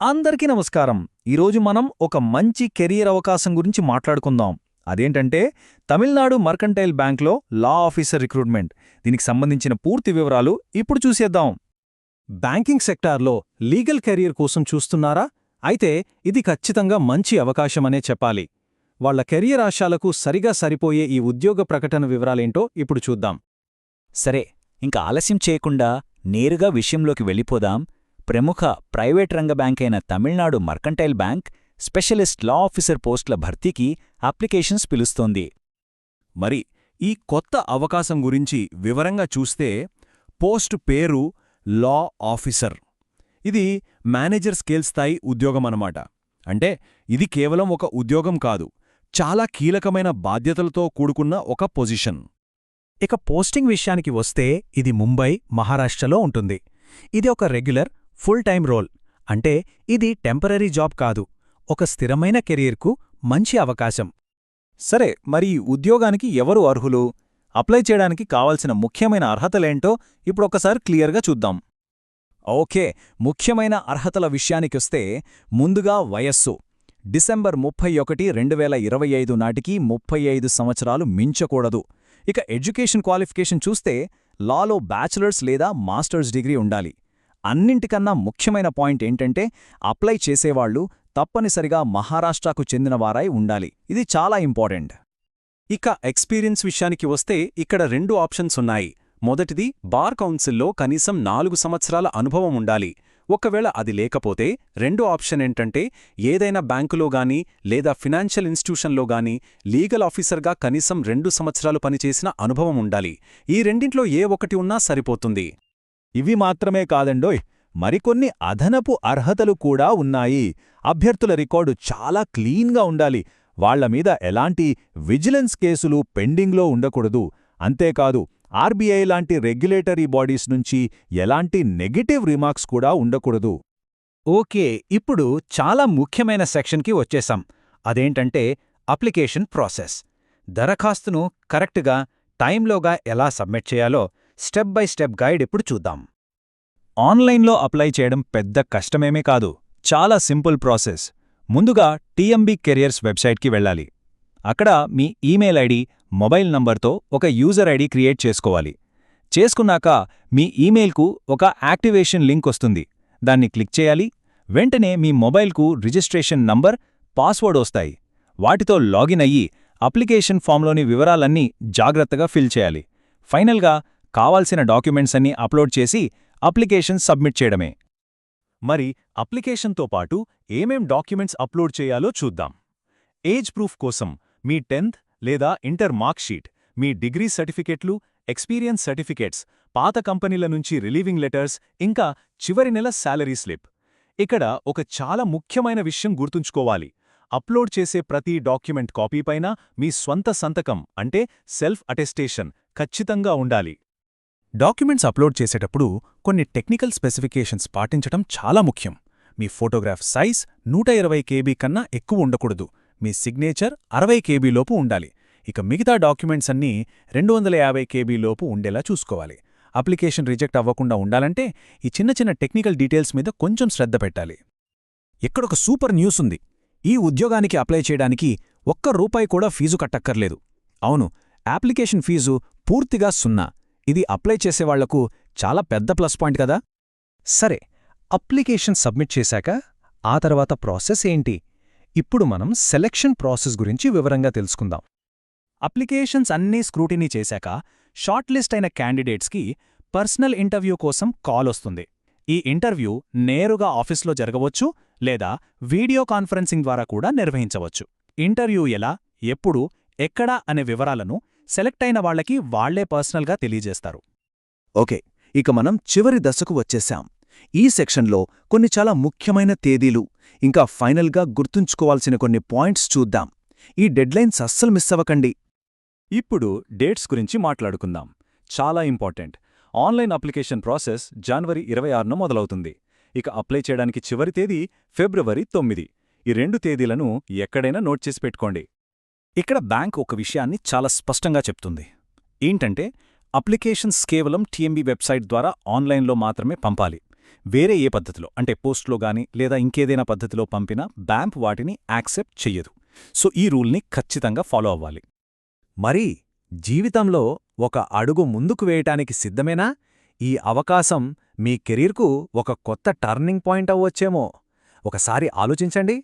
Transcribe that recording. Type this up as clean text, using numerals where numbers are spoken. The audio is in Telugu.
అందరికీ నమస్కారం. ఈరోజు మనం ఒక మంచి కెరియర్ అవకాశం గురించి మాట్లాడుకుందాం. అదేంటంటే తమిళనాడు మర్కంటైల్ బ్యాంక్లో లా ఆఫీసర్ రిక్రూట్మెంట్. దీనికి సంబంధించిన పూర్తి వివరాలు ఇప్పుడు చూసేద్దాం. బ్యాంకింగ్ సెక్టార్లో లీగల్ కెరీర్ కోసం చూస్తున్నారా? అయితే ఇది ఖచ్చితంగా మంచి అవకాశమనే చెప్పాలి. వాళ్ల కెరియర్ ఆశాలకు సరిగా సరిపోయే ఈ ఉద్యోగ ప్రకటన వివరాలేంటో ఇప్పుడు చూద్దాం. సరే, ఇంకా ఆలస్యం చేయకుండా నేరుగా విషయంలోకి వెళ్ళిపోదాం. ప్రముఖ ప్రైవేట్ రంగ బ్యాంకైన Tamil Nadu mercantile bank specialist law officer పోస్టుల భర్తీకి అప్లికేషన్స్ పిలుస్తోంది. మరి ఈ కొత్త అవకాశం గురించి వివరంగా చూస్తే పోస్టు పేరు లా ఆఫీసర్. ఇది మేనేజర్ స్కేల్ స్థాయి ఉద్యోగమన్నమాట. అంటే ఇది కేవలం ఒక ఉద్యోగం కాదు, చాలా కీలకమైన బాధ్యతలతో కూడుకున్న ఒక పొజిషన్. ఇక పోస్టింగ్ విషయానికి వస్తే ఇది ముంబై, మహారాష్ట్రలో ఉంటుంది. ఇది ఒక రెగ్యులర్ ఫుల్ టైం రోల్. అంటే ఇది టెంపరరీ జాబ్ కాదు, ఒక స్థిరమైన కెరీర్కు మంచి అవకాశం. సరే, మరి ఈ ఉద్యోగానికి ఎవరు అర్హులు? అప్లై చేయడానికి కావాల్సిన ముఖ్యమైన అర్హతలేంటో ఇప్పుడొక్కసారి క్లియర్గా చూద్దాం. ఓకే, ముఖ్యమైన అర్హతల విషయానికొస్తే ముందుగా వయస్సు. డిసెంబర్ 31, 2025 నాటికి 35 సంవత్సరాలు మించకూడదు. ఇక ఎడ్యుకేషన్ క్వాలిఫికేషన్ చూస్తే లాలో బ్యాచిలర్స్ లేదా మాస్టర్స్ డిగ్రీ ఉండాలి. అన్నింటికన్నా ముఖ్యమైన పాయింట్ ఏంటంటే అప్లై చేసేవాళ్లు తప్పనిసరిగా మహారాష్ట్రకు చెందినవారై ఉండాలి. ఇది చాలా ఇంపార్టెంట్. ఇక ఎక్స్పీరియన్స్ విషయానికి వస్తే ఇక్కడ 2 ఆప్షన్స్ ఉన్నాయి. మొదటిది, బార్ కౌన్సిల్లో కనీసం 4 సంవత్సరాల అనుభవం ఉండాలి. ఒకవేళ అది లేకపోతే రెండో ఆప్షన్ ఏంటంటే ఏదైనా బ్యాంకులో గానీ లేదా ఫినాన్షియల్ ఇన్స్టిట్యూషన్లో గానీ లీగల్ ఆఫీసర్గా కనీసం 2 సంవత్సరాలు పనిచేసిన అనుభవం ఉండాలి. ఈ రెండింట్లో ఏ ఒకటి ఉన్నా సరిపోతుంది. ఇవి మాత్రమే కాదండోయ్, మరికొన్ని అదనపు అర్హతలు కూడా ఉన్నాయి. అభ్యర్థుల రికార్డు చాలా క్లీన్గా ఉండాలి. వాళ్లమీద ఎలాంటి విజిలెన్స్ కేసులు పెండింగ్లో ఉండకూడదు. అంతేకాదు, ఆర్బీఐ లాంటి రెగ్యులేటరీ బాడీస్ నుంచి ఎలాంటి నెగటివ్ రిమార్క్స్ కూడా ఉండకూడదు. ఓకే, ఇప్పుడు చాలా ముఖ్యమైన సెక్షన్కి వచ్చేశాం. అదేంటంటే అప్లికేషన్ ప్రాసెస్. దరఖాస్తును కరెక్ట్గా టైంలోగా ఎలా సబ్మిట్ చేయాలో స్టెప్ బై స్టెప్ గైడ్ ఇప్పుడు చూద్దాం. ఆన్లైన్లో అప్లై చేయడం పెద్ద కష్టమేమీ కాదు, చాలా సింపుల్ ప్రాసెస్. ముందుగా టీఎంబీ కెరియర్స్ వెబ్సైట్కి వెళ్ళాలి. అక్కడ మీ ఈమెయిల్ ఐడి, మొబైల్ నంబర్తో ఒక యూజర్ ఐడి క్రియేట్ చేసుకోవాలి. చేసుకున్నాక మీ ఈమెయిల్కు ఒక యాక్టివేషన్ లింక్ వస్తుంది. దాన్ని క్లిక్ చేయాలి. వెంటనే మీ మొబైల్కు రిజిస్ట్రేషన్ నంబర్, పాస్వర్డ్ వస్తాయి. వాటితో లాగిన్ అయ్యి అప్లికేషన్ ఫామ్లోని వివరాలన్నీ జాగ్రత్తగా ఫిల్ చేయాలి. ఫైనల్గా కావాల్సిన డాక్యుమెంట్స్ అన్నీ అప్లోడ్ చేసి అప్లికేషన్ సబ్మిట్ చేయడమే. మరి అప్లికేషన్తో పాటు ఏమేం డాక్యుమెంట్స్ అప్లోడ్ చేయాలో చూద్దాం. ఏజ్ ప్రూఫ్ కోసం మీ 10th లేదా ఇంటర్ మార్క్షీట్, మీ డిగ్రీ సర్టిఫికెట్లు, ఎక్స్పీరియన్స్ సర్టిఫికెట్స్, పాత కంపెనీల నుంచి రిలీవింగ్ లెటర్స్, ఇంకా చివరి నెల శాలరీ స్లిప్. ఇక్కడ ఒక చాలా ముఖ్యమైన విషయం గుర్తుంచుకోవాలి. అప్లోడ్ చేసే ప్రతి డాక్యుమెంట్ కాపీపైన మీ స్వంత సంతకం అంటే సెల్ఫ్ అటెస్టేషన్ ఖచ్చితంగా ఉండాలి. డాక్యుమెంట్స్ అప్లోడ్ చేసేటప్పుడు కొన్ని టెక్నికల్ స్పెసిఫికేషన్స్ పాటించటం చాలా ముఖ్యం. మీ ఫోటోగ్రాఫ్ సైజ్ 120 KB కన్నా ఎక్కువ ఉండకూడదు. మీ సిగ్నేచర్ 60 KB లోపు ఉండాలి. ఇక మిగతా డాక్యుమెంట్స్ అన్నీ 250 KB లోపు ఉండేలా చూసుకోవాలి. అప్లికేషన్ రిజెక్ట్ అవ్వకుండా ఉండాలంటే ఈ చిన్న చిన్న టెక్నికల్ డీటెయిల్స్ మీద కొంచెం శ్రద్ధ పెట్టాలి. ఇక్కడొక సూపర్ న్యూస్ ఉంది. ఈ ఉద్యోగానికి అప్లై చేయడానికి ₹1 కూడా ఫీజు కట్టక్కర్లేదు. అవును, అప్లికేషన్ ఫీజు పూర్తిగా 0. ఇది అప్లై చేసేవాళ్లకు చాలా పెద్ద ప్లస్ పాయింట్ కదా. సరే, అప్లికేషన్ సబ్మిట్ చేశాక ఆ తర్వాత ప్రాసెస్ ఏంటి? ఇప్పుడు మనం సెలక్షన్ ప్రాసెస్ గురించి వివరంగా తెలుసుకుందాం. అప్లికేషన్స్ అన్నీ స్క్రూటినీ చేశాక షార్ట్ లిస్ట్ అయిన క్యాండిడేట్స్కి పర్సనల్ ఇంటర్వ్యూ కోసం కాల్ వస్తుంది. ఈ ఇంటర్వ్యూ నేరుగా ఆఫీస్లో జరగవచ్చు లేదా వీడియో కాన్ఫరెన్సింగ్ ద్వారా కూడా నిర్వహించవచ్చు. ఇంటర్వ్యూ ఎలా, ఎప్పుడు, ఎక్కడ అనే వివరాలను సెలెక్ట్ అయిన వాళ్లకి వాళ్లే పర్సనల్గా తెలియజేస్తారు. ఓకే, ఇక మనం చివరి దశకు వచ్చేశాం. ఈ సెక్షన్లో కొన్ని చాలా ముఖ్యమైన తేదీలు, ఇంకా ఫైనల్గా గుర్తుంచుకోవాల్సిన కొన్ని పాయింట్స్ చూద్దాం. ఈ డెడ్లైన్స్ అస్సలు మిస్ అవ్వకండి. ఇప్పుడు డేట్స్ గురించి మాట్లాడుకుందాం. చాలా ఇంపార్టెంట్. ఆన్లైన్ అప్లికేషన్ ప్రాసెస్ జనవరి 26న మొదలవుతుంది. ఇక అప్లై చేయడానికి చివరి తేదీ ఫిబ్రవరి 9. ఈ 2 తేదీలను ఎక్కడైనా నోట్ చేసి పెట్టుకోండి. ఇక్కడ బ్యాంక్ ఒక విషయాన్ని చాలా స్పష్టంగా చెప్తుంది. ఏంటంటే అప్లికేషన్స్ కేవలం టీఎంబీ వెబ్సైట్ ద్వారా ఆన్లైన్లో మాత్రమే పంపాలి. వేరే ఏ పద్ధతిలో అంటే పోస్ట్లో గానీ లేదా ఇంకేదైనా పద్ధతిలో పంపినా బ్యాంక్ వాటిని యాక్సెప్ట్ చెయ్యదు. సో ఈ రూల్ని ఖచ్చితంగా ఫాలో అవ్వాలి. మరి జీవితంలో ఒక అడుగు ముందుకు వేయటానికి సిద్ధమేనా? ఈ అవకాశం మీ కెరీర్కు ఒక కొత్త టర్నింగ్ పాయింట్ అవ్వొచ్చేమో. ఒకసారి ఆలోచించండి.